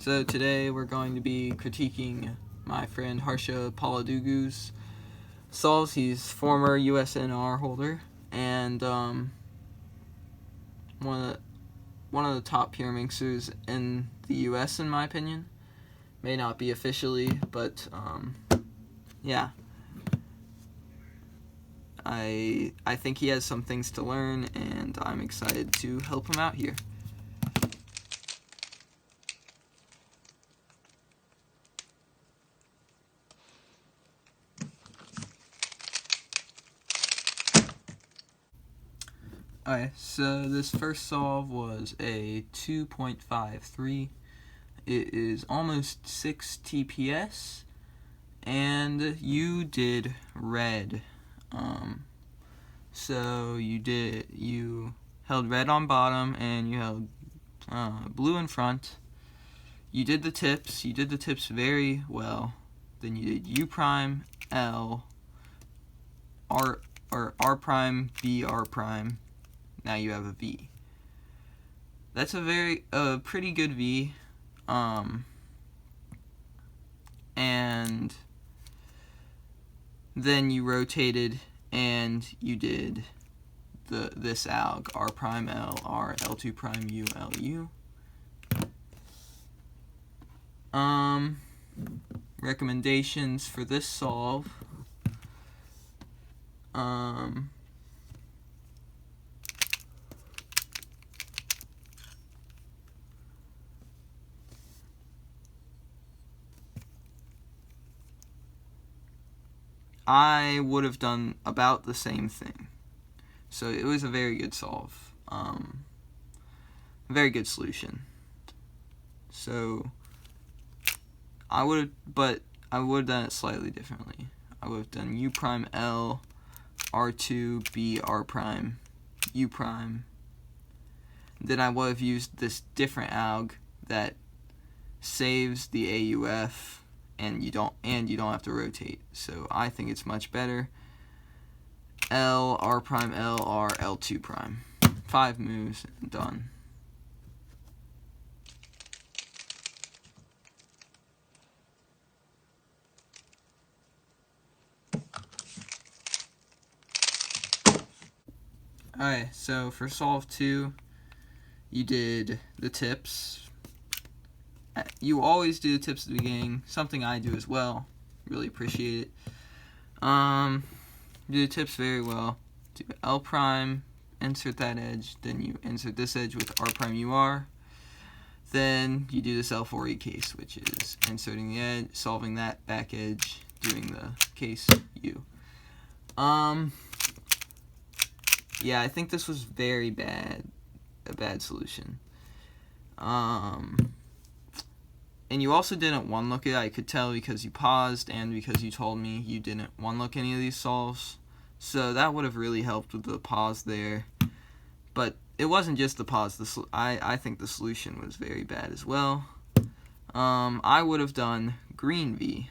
So today we're going to be critiquing my friend Harsha Paladugu's solves. He's former USNR holder and one of the top pyra mixers in the US, in my opinion. May not be officially, but yeah. I think he has some things to learn, and I'm excited to help him out here. Alright, so this first solve was a 2.53. It is almost 6 TPS, and you did red. So you held red on bottom, and you held blue in front. You did the tips very well. Then you did U prime, L, R, or R prime, B, R prime. Now you have a V. That's a pretty good V. And then you rotated and you did this alg, R prime L, R, L2 prime U, L, U. Recommendations for this solve. I would have done about the same thing. So it was a very good solve. Very good solution. So I would have done it slightly differently. I would have done U prime L, R2, B, R prime, U prime. Then I would have used this different alg that saves the AUF, and you don't have to rotate. So I think it's much better. L, R prime, L, R, L2 prime. 5 moves and done. Alright, so for solve 2, you did the tips. You always do the tips at the beginning, something I do as well. Really appreciate it. You do the tips very well. Do L prime, insert that edge, then you insert this edge with R prime UR. Then you do this L4E case, which is inserting the edge, solving that back edge, doing the case U. Yeah, I think this was very bad, a bad solution. And you also didn't one-look it, I could tell, because you paused and because you told me you didn't one-look any of these solves. So that would have really helped with the pause there. But it wasn't just the pause. I think the solution was very bad as well. I would have done green V.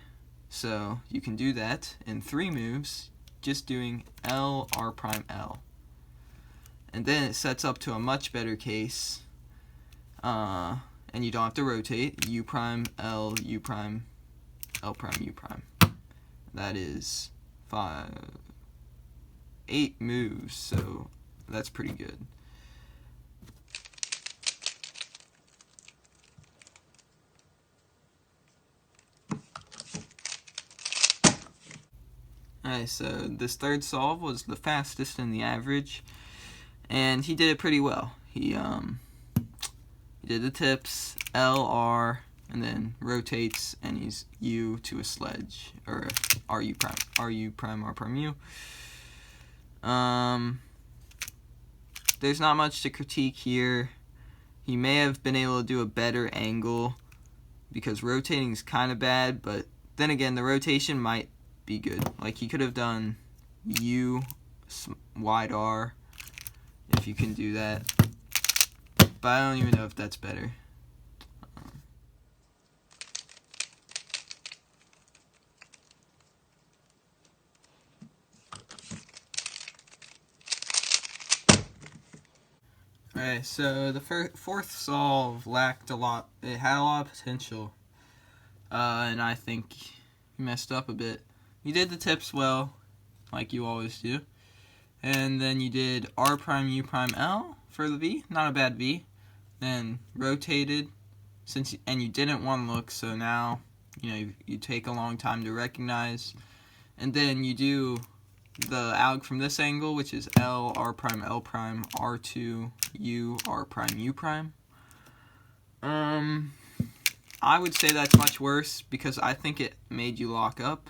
So you can do that in 3 moves, just doing L, R prime, L. And then it sets up to a much better case. And you don't have to rotate. U prime, L, U prime, L prime, U prime. That is 8 moves, so that's pretty good. Alright, so this third solve was the fastest in the average, and he did it pretty well. He did the tips, L, R, and then rotates, and he's U to a sledge, or RU prime, RU prime, R prime U. There's not much to critique here. He may have been able to do a better angle, because rotating is kind of bad, but then again, the rotation might be good. Like, he could have done U, wide R, if you can do that. But I don't even know if that's better. Alright, Alright, so the fourth solve lacked a lot. It had a lot of potential. And I think you messed up a bit. You did the tips well, like you always do. And then you did R prime U prime L for the V. Not a bad V. Then rotated, and you didn't one look, so now you take a long time to recognize. And then you do the alg from this angle, which is L, R prime, L prime, R2, U, R prime, U prime. I would say that's much worse because I think it made you lock up.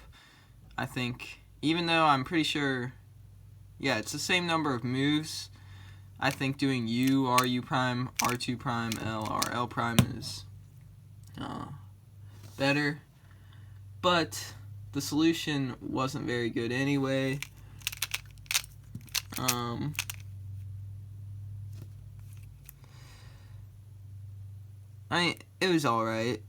I think, even though I'm pretty sure, yeah, it's the same number of moves, I think doing U, R, U prime, R2 prime, L, R, L prime is better. But the solution wasn't very good anyway. It was alright.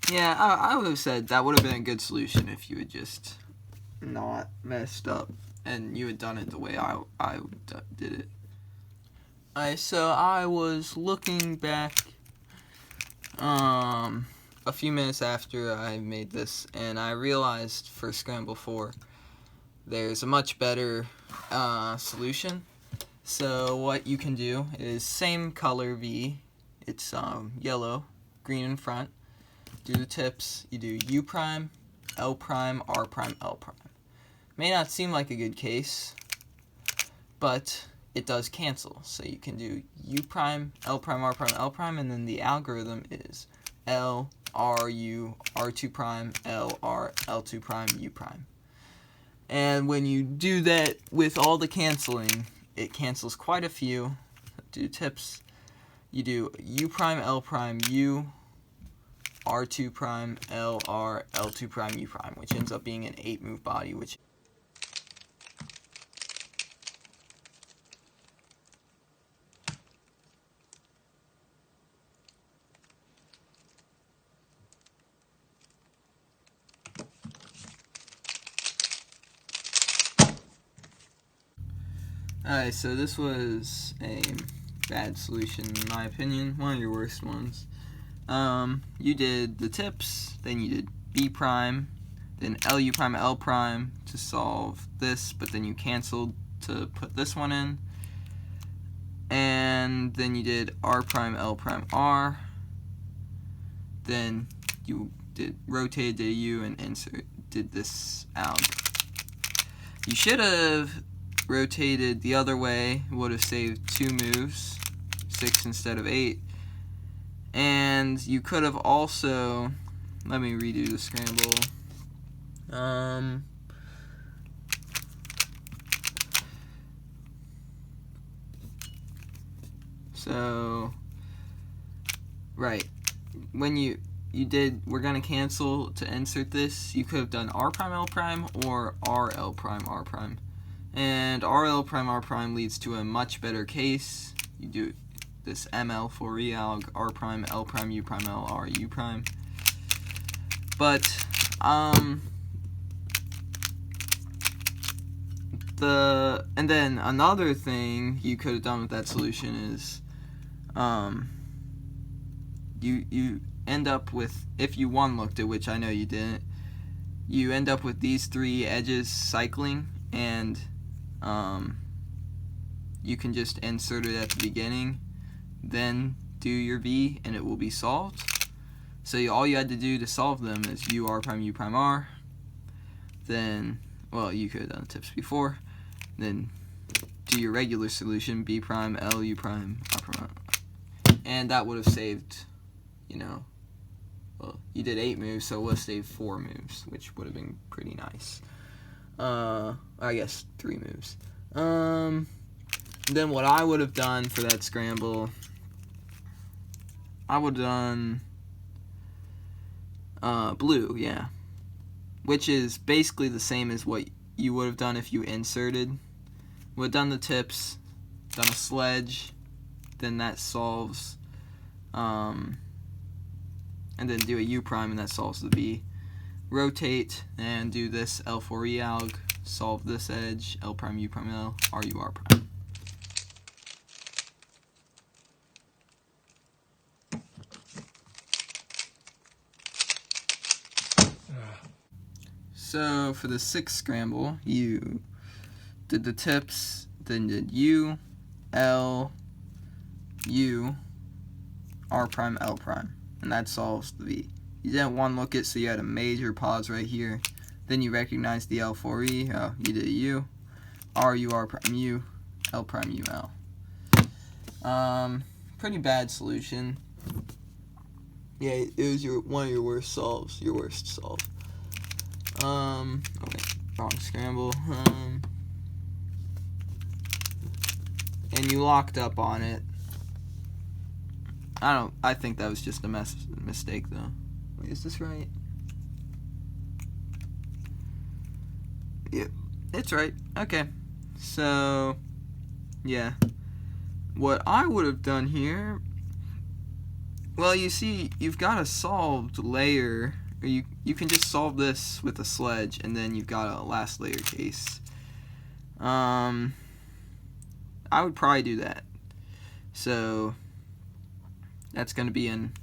Yeah, I would have said that would have been a good solution if you had just not messed up and you had done it the way I did it. Alright, so I was looking back a few minutes after I made this, and I realized for Scramble 4 there's a much better solution. So what you can do is same color V, it's yellow, green in front. Do the tips, you do U prime, L prime, R prime, L prime. May not seem like a good case, but it does cancel. So you can do U prime, L prime, R prime, L prime, and then the algorithm is L, R, U, R2 prime, L, R, L2 prime, U prime. And when you do that with all the canceling, it cancels quite a few. Do tips, you do U prime, L prime, U, R2 prime, L, R, L2 prime, U prime, which ends up being an 8-move body, which Alright, so this was a bad solution in my opinion, one of your worst ones. You did the tips, then you did B prime, then LU prime, L prime to solve this, but then you canceled to put this one in. And then you did R prime, L prime, R. Then you did rotated to U and did this alg. You should have rotated the other way, would have saved 2 moves, 6 instead of 8. And you could have also, let me redo the scramble. So, right, when you did, we're gonna cancel to insert this, you could have done R prime, L prime, or R, L prime, R prime. And R, L prime, R prime leads to a much better case. You do this ML for realg, R prime, L prime, U prime, L, R, U prime. But, and then another thing you could have done with that solution is, you end up with, if you one-looked it, which I know you didn't, you end up with these 3 edges cycling, and you can just insert it at the beginning, then do your V, and it will be solved. So all you had to do to solve them is U, R prime, U prime, R. Then, well, you could have done the tips before. Then do your regular solution, B prime, L, U prime, R prime, R. And that would have saved, well, you did 8 moves, so it would have saved 4 moves, which would have been pretty nice. I guess 3 moves. Then what I would have done for that scramble, I would have done blue, yeah. Which is basically the same as what you would have done if you inserted. Would have done the tips, done a sledge, then that solves and then do a U prime, and that solves the V. Rotate and do this L4E alg, solve this edge, L prime U prime L, R U R prime. So for the 6th scramble, you did the tips, then did U, L, U, R prime, L prime, and that solves the V. You didn't one look it, so you had a major pause right here. Then you recognized the L4E, you did a U, R, U, R prime, U, L prime, U, L. Pretty bad solution. Yeah, it was one of your worst solves, your worst solve. Okay, wrong scramble. And you locked up on it. I think that was just a mistake though. Wait, is this right? Yep, it's right. Okay. So, yeah. What I would have done here, well, you see, you've got a solved layer. Or you can just solve this with a sledge, and then you've got a last layer case. I would probably do that. So that's going to be in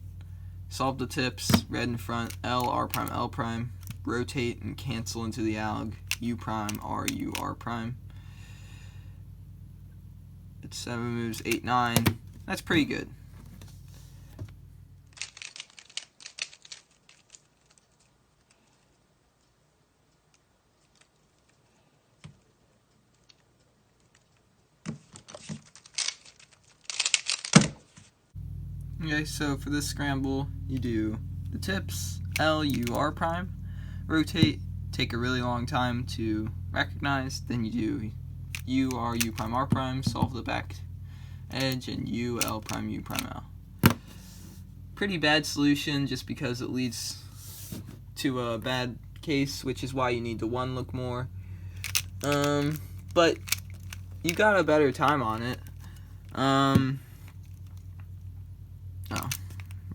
solve the tips, red in front, L, R prime, L prime, rotate and cancel into the alg, U prime, R, U, R prime. It's 7 moves, 8, 9. That's pretty good. Okay, so for this scramble, you do the tips, L, U, R prime, rotate, take a really long time to recognize, then you do U, R, U prime, R prime, solve the back edge, and U, L prime, U prime, L. Pretty bad solution just because it leads to a bad case, which is why you need to one look more. But you got a better time on it. Oh,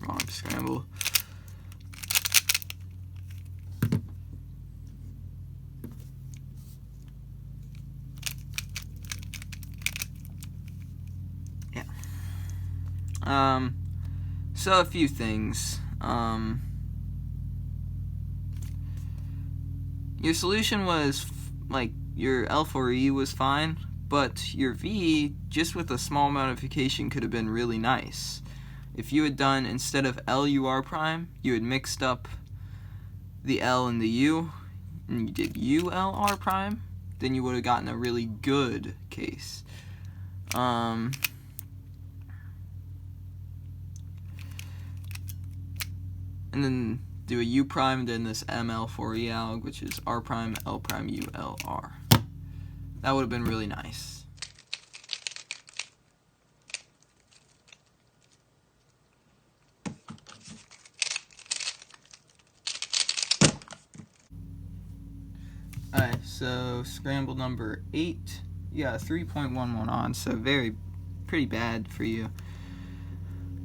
wrong scramble. Yeah. So a few things. Your solution was, like, your L4E was fine, but your V, just with a small modification, could have been really nice. If you had done, instead of LUR prime, you had mixed up the L and the U, and you did ULR prime, then you would have gotten a really good case. And then do a U prime, then this ML4E alg, which is R prime, L prime, ULR. That would have been really nice. Alright, so scramble number 8, you got 3.11 on, so pretty bad for you.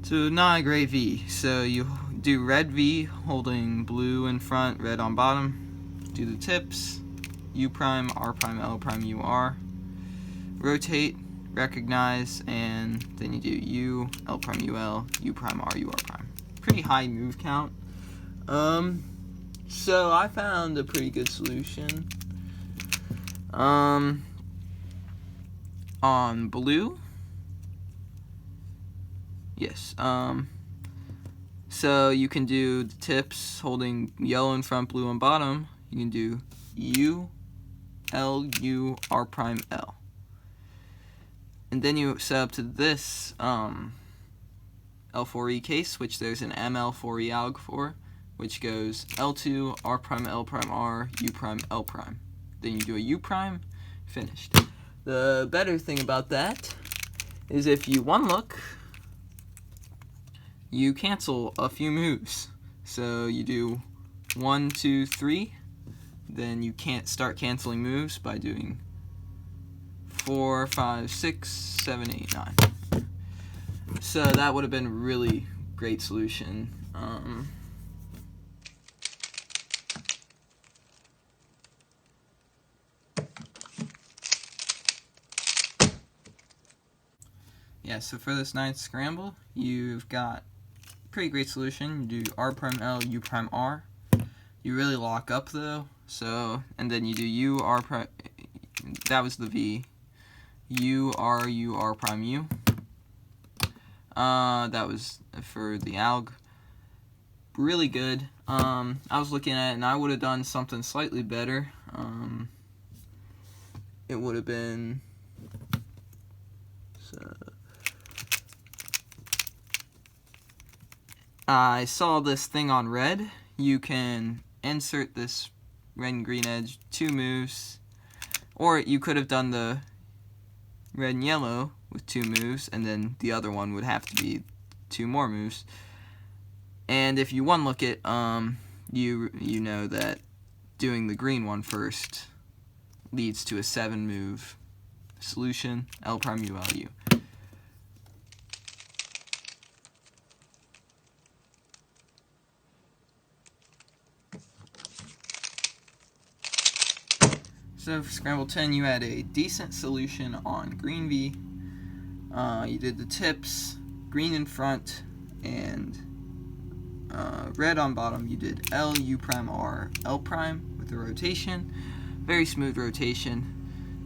So not a great V. So you do red V, holding blue in front, red on bottom. Do the tips, U prime, R prime, L prime, UR. Rotate, recognize, and then you do U, L prime, UL, U prime, R, UR prime. Pretty high move count. So I found a pretty good solution. On blue, yes, so you can do the tips holding yellow in front, blue on bottom. You can do U, L, U, R prime, L. And then you set up to this L4E case, which there's an ML4E alg for, which goes L2, R prime, L prime, R, U prime, L prime. Then you do a U prime, finished. The better thing about that is if you one look, you cancel a few moves. So you do 1, 2, 3, then you can't start canceling moves by doing 4, 5, 6, 7, 8, 9. So that would have been a really great solution. yeah, so for this ninth scramble, you've got pretty great solution. You do R prime L, U prime R. You really lock up though, so, and then you do U, R prime, that was the V. U, R prime U. That was for the alg. Really good. I was looking at it and I would have done something slightly better. It would have been, so, I saw this thing on red. You can insert this red and green edge 2 moves, or you could have done the red and yellow with 2 moves, and then the other one would have to be 2 more moves. And if you one look it, you know that doing the green one first leads to a 7 move solution, L prime U L U. So for Scramble 10, you had a decent solution on green V. You did the tips, green in front, and red on bottom. You did L, U prime, R, L prime with the rotation. Very smooth rotation.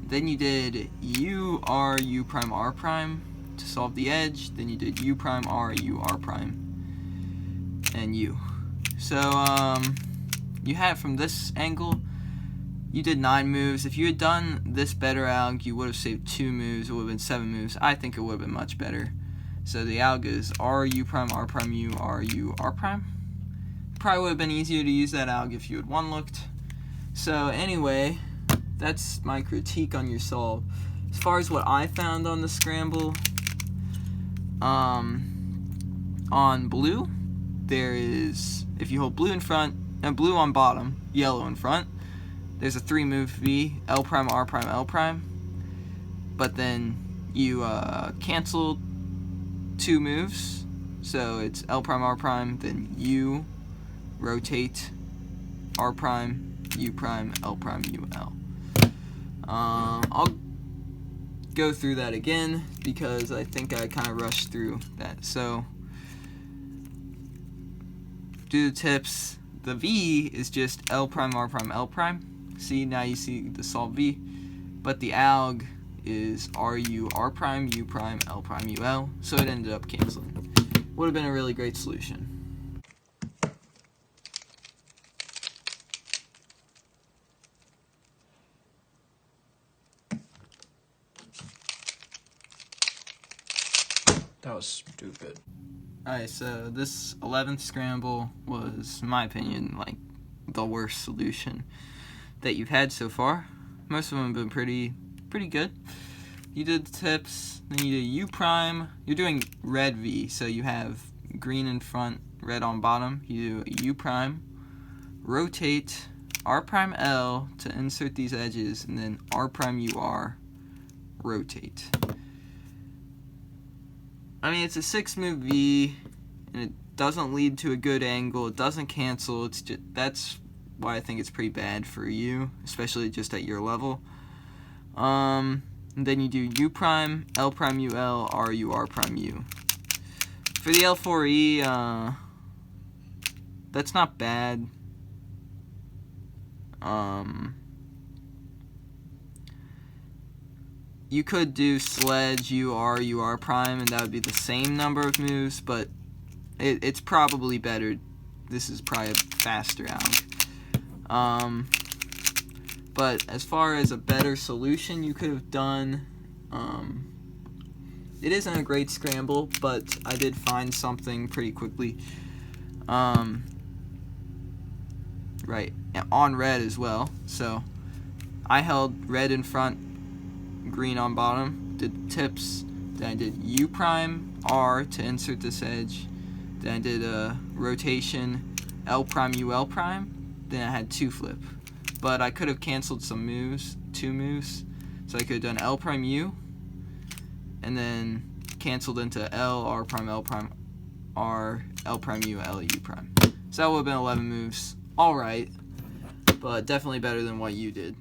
Then you did U, R, U prime, R prime to solve the edge. Then you did U prime, R, U, R prime, and U. So you had it from this angle. You did 9 moves. If you had done this better alg, you would have saved 2 moves. It would have been 7 moves. I think it would have been much better. So the alg is R, U prime, U, R, U, R prime. Probably would have been easier to use that alg if you had one looked. So anyway, that's my critique on your solve. As far as what I found on the scramble, on blue, there is, if you hold blue in front, and blue on bottom, yellow in front, there's a 3 move V, L prime, R prime, L prime. But then you cancel 2 moves, so it's L prime, R prime, then U, rotate, R prime, U prime, L prime, U, L. I'll go through that again because I think I kind of rushed through that. So do the tips. The V is just L prime, R prime, L prime. See, now you see the solve V. But the alg is R, U, R prime, U prime, L prime, U, L. So it ended up canceling. Would have been a really great solution. That was stupid. Alright, so this 11th scramble was, in my opinion, like the worst solution that you've had so far. Most of them have been pretty good. You did the tips, then you did U prime. You're doing red V, so you have green in front, red on bottom. You do U prime, rotate, R prime L to insert these edges, and then R prime UR, rotate. I mean, it's a 6 move V, and it doesn't lead to a good angle. It doesn't cancel. It's just, that's why I think it's pretty bad for you, especially just at your level. And then you do U prime, L prime UL, R U, R prime U. For the L4E, that's not bad. You could do sledge, U, R prime, and that would be the same number of moves, but it's probably better. This is probably a faster alg. But as far as a better solution you could have done, it isn't a great scramble, but I did find something pretty quickly. Right, on red as well. So I held red in front, green on bottom, did tips, then I did U prime R to insert this edge, then I did a rotation L prime U L prime, then I had 2 flip. But I could have canceled some moves, 2 moves, so I could have done L prime U, and then canceled into L, R prime, R, L prime U, L, U prime. So that would have been 11 moves. Alright, but definitely better than what you did.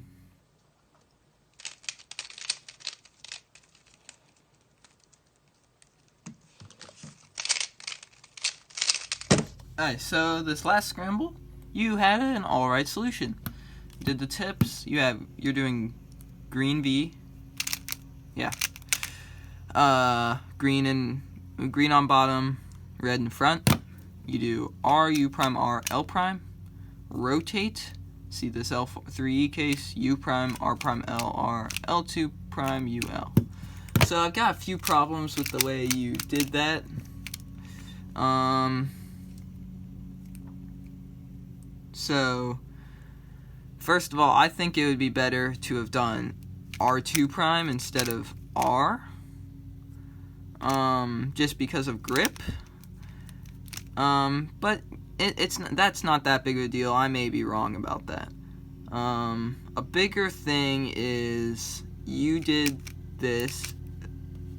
Alright, so this last scramble, you had an alright solution. Did the tips, you're doing green V, yeah. Green on bottom, red in front. You do R, U prime, R, L prime. Rotate. See this L3E case, U prime, R prime, L, R, L2 prime, U, L. So I've got a few problems with the way you did that. So first of all, I think it would be better to have done R2 prime instead of R. Just because of grip. But that's not that big of a deal. I may be wrong about that. A bigger thing is you did this.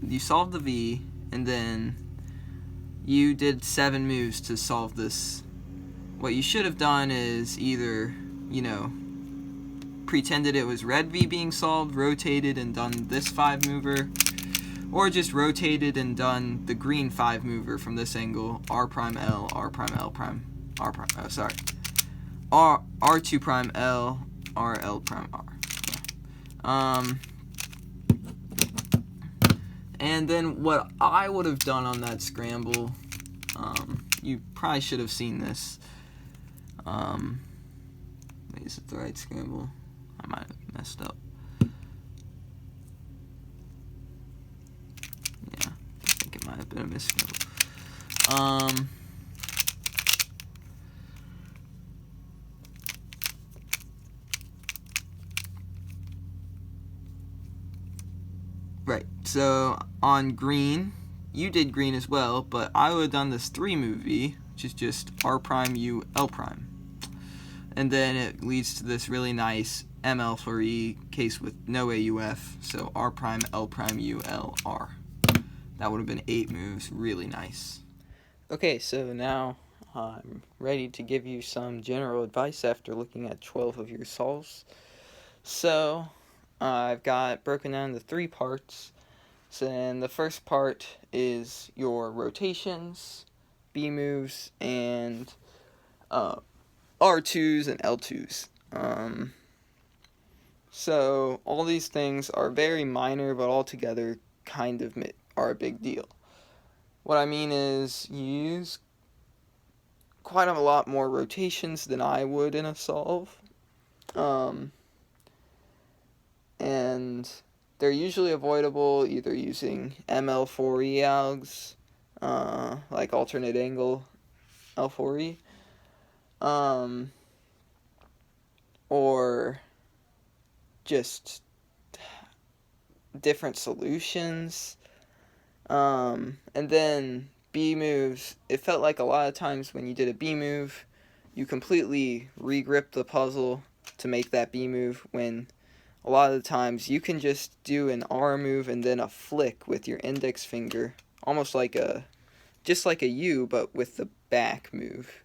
You solved the V, and then you did 7 moves to solve this. What you should have done is either, pretended it was red V being solved, rotated and done this 5 mover, or just rotated and done the green 5 mover from this angle, R prime L, R prime L prime, R prime, R2 prime L, R L prime R. And then what I would have done on that scramble, you probably should have seen this. Is it the right scramble? I might have messed up. Yeah, I think it might have been a misscramble. Right, so on green, you did green as well, but I would have done this 3 move V, which is just R prime U L prime. And then it leads to this really nice ML4E case with no AUF, so R prime L prime U L R. That would have been 8 moves, really nice. Okay, so now I'm ready to give you some general advice after looking at 12 of your solves. So I've got broken down into 3 parts. So then the first part is your rotations, B moves, and R2s and L2s. So all these things are very minor, but altogether kind of are a big deal. What I mean is you use quite a lot more rotations than I would in a solve. And they're usually avoidable either using ML4E algs, like alternate angle L4E, or just different solutions. And then B moves, it felt like a lot of times when you did a B move, you completely re-grip the puzzle to make that B move, when a lot of the times you can just do an R move and then a flick with your index finger, almost like just like a U, but with the back move.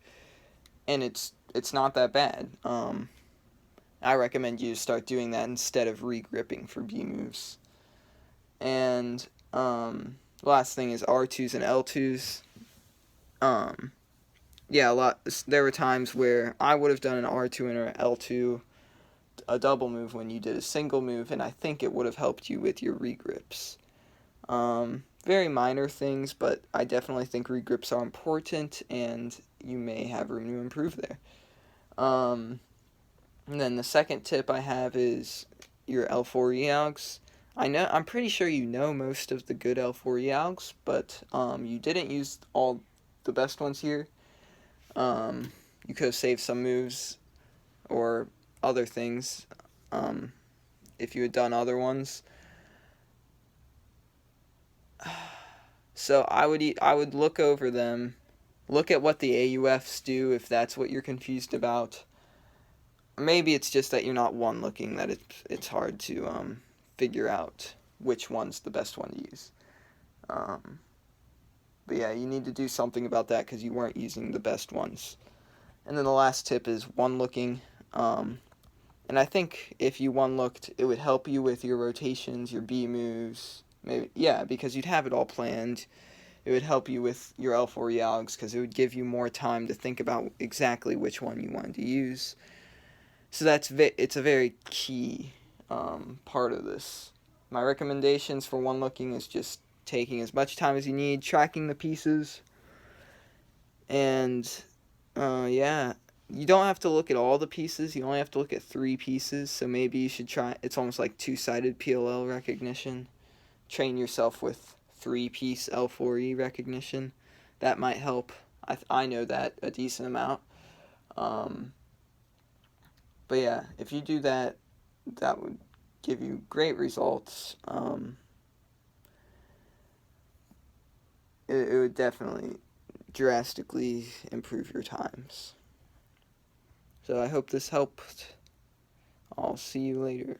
And it's not that bad. I recommend you start doing that instead of re-gripping for B moves. And last thing is R2s and L2s. There were times where I would have done an R2 and an L2, a double move when you did a single move, and I think it would have helped you with your regrips. Very minor things, but I definitely think regrips are important, and you may have room to improve there. And then the second tip I have is your L4E algs. I'm pretty sure you know most of the good L4E algs, but you didn't use all the best ones here. You could have saved some moves or other things if you had done other ones. So I would look over them, look at what the AUFs do if that's what you're confused about. Maybe it's just that you're not one looking, that it's hard to figure out which one's the best one to use. But yeah, you need to do something about that because you weren't using the best ones. And then the last tip is one looking. And I think if you one looked, it would help you with your rotations, your B moves. Maybe, yeah, because you'd have it all planned. it would help you with your L4 algs because it would give you more time to think about exactly which one you wanted to use. So it's a very key part of this. My recommendations for one looking is just taking as much time as you need, tracking the pieces, and yeah, you don't have to look at all the pieces. You only have to look at 3 pieces. So maybe you should try. It's almost like 2-sided PLL recognition. Train yourself with 3-piece L4E recognition. That might help. I know that a decent amount. But yeah, if you do that, that would give you great results. It would definitely drastically improve your times. So I hope this helped. I'll see you later.